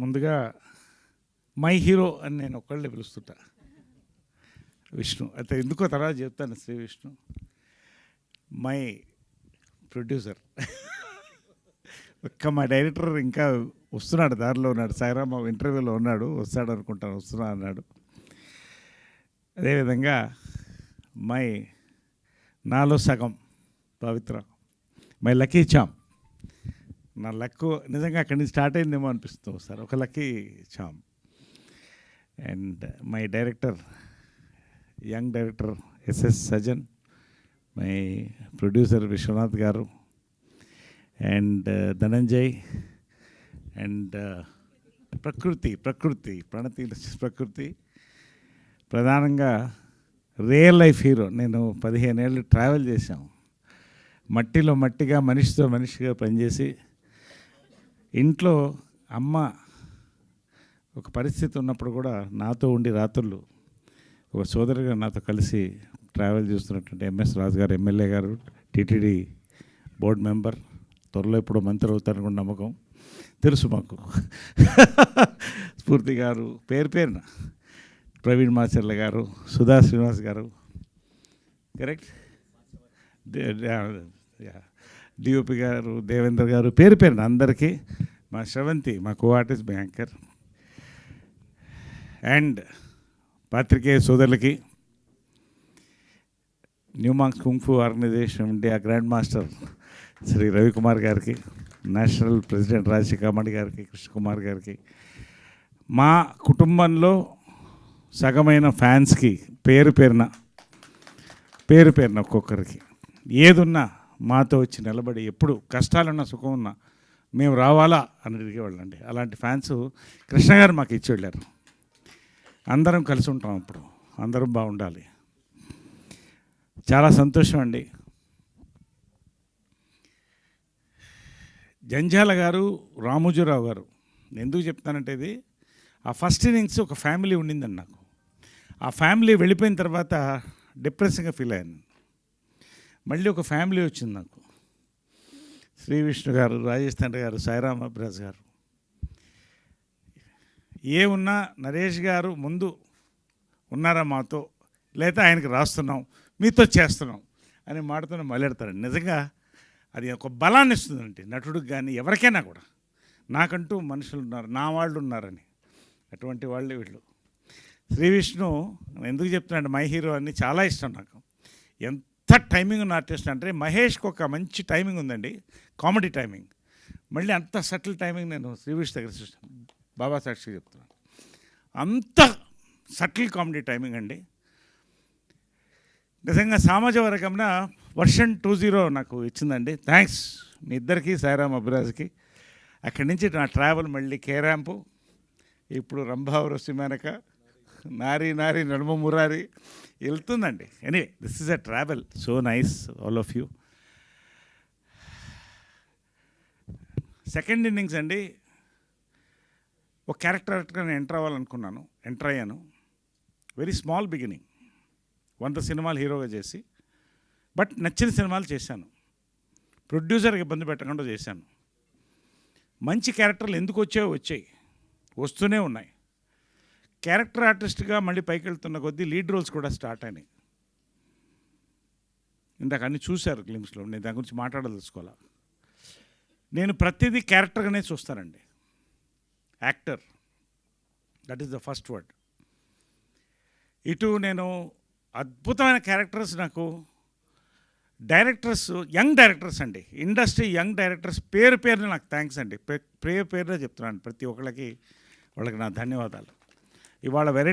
ముందుగా my hero అని నేను ఒక్కళ్ళే పిలుస్తుంటా, విష్ణు. అయితే ఎందుకో తర్వాత చెప్తాను. Shri Vishnu my producer. ఒక్క మా డైరెక్టర్ ఇంకా వస్తున్నాడు, దారిలో ఉన్నాడు. సాయిరామ ఇంటర్వ్యూలో ఉన్నాడు, వస్తాడు అనుకుంటాను, వస్తున్నా అన్నాడు. అదేవిధంగా మై నాలో సగం పవిత్ర, మై లక్కీ చామ్. నా లక్ నిజంగా అక్కడి నుంచి స్టార్ట్ అయిందేమో అనిపిస్తుంది సార్, ఒక lucky charm. And my director, young director SS Sajan, my producer Vishwanath garu, and Dhananjay, and ప్రకృతి ప్రణతి ప్రకృతి. ప్రధానంగా రియల్ లైఫ్ హీరో. నేను 15 ఏళ్ళు ట్రావెల్ చేశాం, మట్టిలో మట్టిగా, మనిషితో మనిషిగా పనిచేసి, ఇంట్లో అమ్మ ఒక పరిస్థితి ఉన్నప్పుడు కూడా నాతో ఉండి రాత్రులు ఒక సోదరుగా నాతో కలిసి ట్రావెల్ చేస్తున్నటువంటి ఎంఎస్ రాజు గారు, ఎమ్మెల్యే గారు, టీటీడీ బోర్డు మెంబర్, త్వరలో ఇప్పుడు మంత్రి అవుతారని కూడా నమ్మకం తెలుసు మాకు. స్ఫూర్తి గారు, పేరున ప్రవీణ్ మాచర్ల గారు, సుధా శ్రీనివాస్ గారు, కరెక్ట్, డిఓపి గారు, దేవేంద్ర గారు, పేరున అందరికీ, మా శ్రవంతి, మా కో ఆర్టిస్ట్, మా యాంకర్, అండ్ పాత్రికేయ సోదరులకి, New Monks kung fu organization India grand master Shri Ravikumar గారికి, నేషనల్ ప్రెసిడెంట్ రాజశేఖర్ గారికి, కృష్ణకుమార్ గారికి, మా కుటుంబంలో సగమైన ఫ్యాన్స్కి పేరున ఒక్కొక్కరికి, ఏదున్నా మాతో వచ్చి నిలబడి, ఎప్పుడు కష్టాలున్నా సుఖం ఉన్నా మేము రావాలా అని అడిగేవాళ్ళండి. అలాంటి ఫ్యాన్స్ కృష్ణ గారు మాకు ఇచ్చి వెళ్ళారు. అందరం కలిసి ఉంటాం, అప్పుడు అందరం బాగుండాలి. చాలా సంతోషం అండి. జంజాల గారు, రామోజీరావు గారు, ఎందుకు చెప్తానంటే, ఇది ఆ ఫస్ట్ ఇన్నింగ్స్ ఒక ఫ్యామిలీ ఉండిందండి నాకు. ఆ ఫ్యామిలీ వెళ్ళిపోయిన తర్వాత డిప్రెసింగ్గా ఫీల్ అయ్యాను. మళ్ళీ ఒక ఫ్యామిలీ వచ్చింది నాకు. శ్రీ విష్ణు గారు, రాజేష్ తండ్రి గారు, సాయిరామ్ అబ్రాజ్ గారు, ఏమున్నా నరేష్ గారు ముందు ఉన్నారా మాతో, లేదా ఆయనకి రాస్తున్నాం, మీతో చేస్తున్నాం అని మాటతో మొదలెడతారండి. నిజంగా అది ఒక బలాన్ని ఇస్తుందండి నటుడికి కానీ ఎవరికైనా కూడా. నాకంటూ మనుషులు ఉన్నారు, నా వాళ్ళు ఉన్నారని, అటువంటి వాళ్ళే వీళ్ళు. శ్రీ విష్ణు ఎందుకు చెప్తున్నాడు మై హీరో అని, చాలా ఇష్టం నాకు. ఎంత టైమింగ్ ఉన్న ఆర్టిస్ట్ అంటే, మహేష్కి ఒక మంచి టైమింగ్ ఉందండి, కామెడీ టైమింగ్. మళ్ళీ అంత సటిల్ టైమింగ్ నేను శ్రీ విష్ణు దగ్గర చూస్తాను, బాబా సాక్షి చెప్తున్నాను. అంత సటిల్ కామెడీ టైమింగ్ అండి. నిజంగా సామాజిక వర్గంన వర్షన్ 20 నాకు ఇచ్చిందండి. థ్యాంక్స్ మీ ఇద్దరికి, సాయిరామ్ అభిరాజ్కి. అక్కడి నుంచి నా ట్రావెల్ మళ్ళీ కేరాంపు, ఇప్పుడు రంభావరం సిమేనక, నారీ నడుమ మురారి వెళ్తుందండి. Anyway, this is a travel, so nice all of you. Second innings అండి, ఒక క్యారెక్టర్గా నేను ఎంటర్ అవ్వాలనుకున్నాను, ఎంటర్ అయ్యాను. వెరీ స్మాల్ బిగినింగ్, 100 సినిమాలు హీరోగా చేసి, బట్ నచ్చిన సినిమాలు చేశాను. ప్రొడ్యూసర్కి ఇబ్బంది పెట్టకుండా చేశాను. మంచి క్యారెక్టర్లు ఎందుకు వచ్చాయి, వస్తూనే ఉన్నాయి. క్యారెక్టర్ ఆర్టిస్ట్గా మళ్ళీ పైకి వెళ్తున్న కొద్దీ లీడ్ రోల్స్ కూడా స్టార్ట్ అయినాయి. ఇందాక అన్నీ చూశారు గ్లిమ్స్లో, నేను దాని గురించి మాట్లాడదలుచుకోవాలా. నేను ప్రతిదీ క్యారెక్టర్గానే చూస్తానండి. Actor, that is the first word. ఇటు నేను అద్భుతమైన క్యారెక్టర్స్, నాకు డైరెక్టర్స్, యంగ్ డైరెక్టర్స్ అండి, ఇండస్ట్రీ యంగ్ డైరెక్టర్స్ పేరున నాకు థ్యాంక్స్ అండి. పేరున చెప్తున్నాను ప్రతి ఒక్కళ్ళకి, వాళ్ళకి నా ధన్యవాదాలు. ఇవాళ వెరైటీ